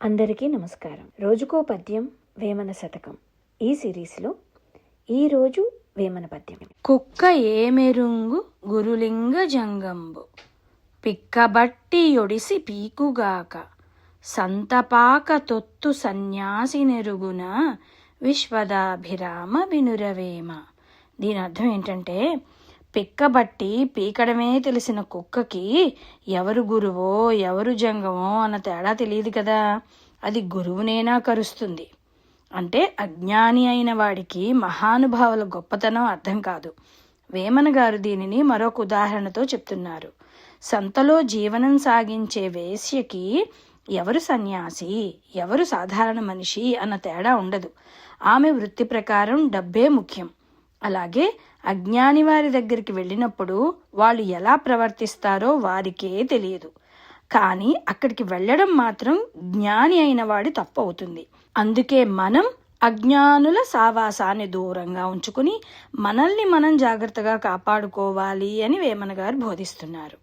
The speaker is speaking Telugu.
అందరికీ నమస్కారం. రోజుకో పద్యం వేమన శతకం ఈ సిరీస్లో ఈరోజు వేమన పద్యం. కుక్క ఏమెరుంగు గురులింగ జంగంబు పిక్కబట్టి యొడిసి పీకుగాక సంతపాక తొత్తు సన్యాసి నెరుగున విశ్వదాభిరామ వినురవేమ. దీని అర్థం ఏంటంటే, పిక్కబట్టి పీకడమే తెలిసిన కుక్కకి ఎవరు గురువో ఎవరు జంగమో అన్న తేడా తెలియదు కదా, అది గురువునేనా కరుస్తుంది. అంటే అజ్ఞాని అయిన వాడికి మహానుభావుల గొప్పతనం అర్థం కాదు. వేమన గారు దీనిని మరొక ఉదాహరణతో చెప్తున్నారు. సంతలో జీవనం సాగించే వేశ్యకి ఎవరు సన్యాసి ఎవరు సాధారణ మనిషి అన్న తేడా ఉండదు. ఆమె వృత్తి ప్రకారం డబ్బే ముఖ్యం. అలాగే అజ్ఞాని వారి దగ్గరికి వెళ్ళినప్పుడు వాళ్ళు ఎలా ప్రవర్తిస్తారో వారికే తెలియదు. కానీ అక్కడికి వెళ్ళడం మాత్రం జ్ఞాని అయిన వాడి తప్పు అవుతుంది. అందుకే మనం అజ్ఞానుల సావాసాన్ని దూరంగా ఉంచుకుని మనల్ని మనం జాగ్రత్తగా కాపాడుకోవాలి అని వేమన గారు బోధిస్తున్నారు.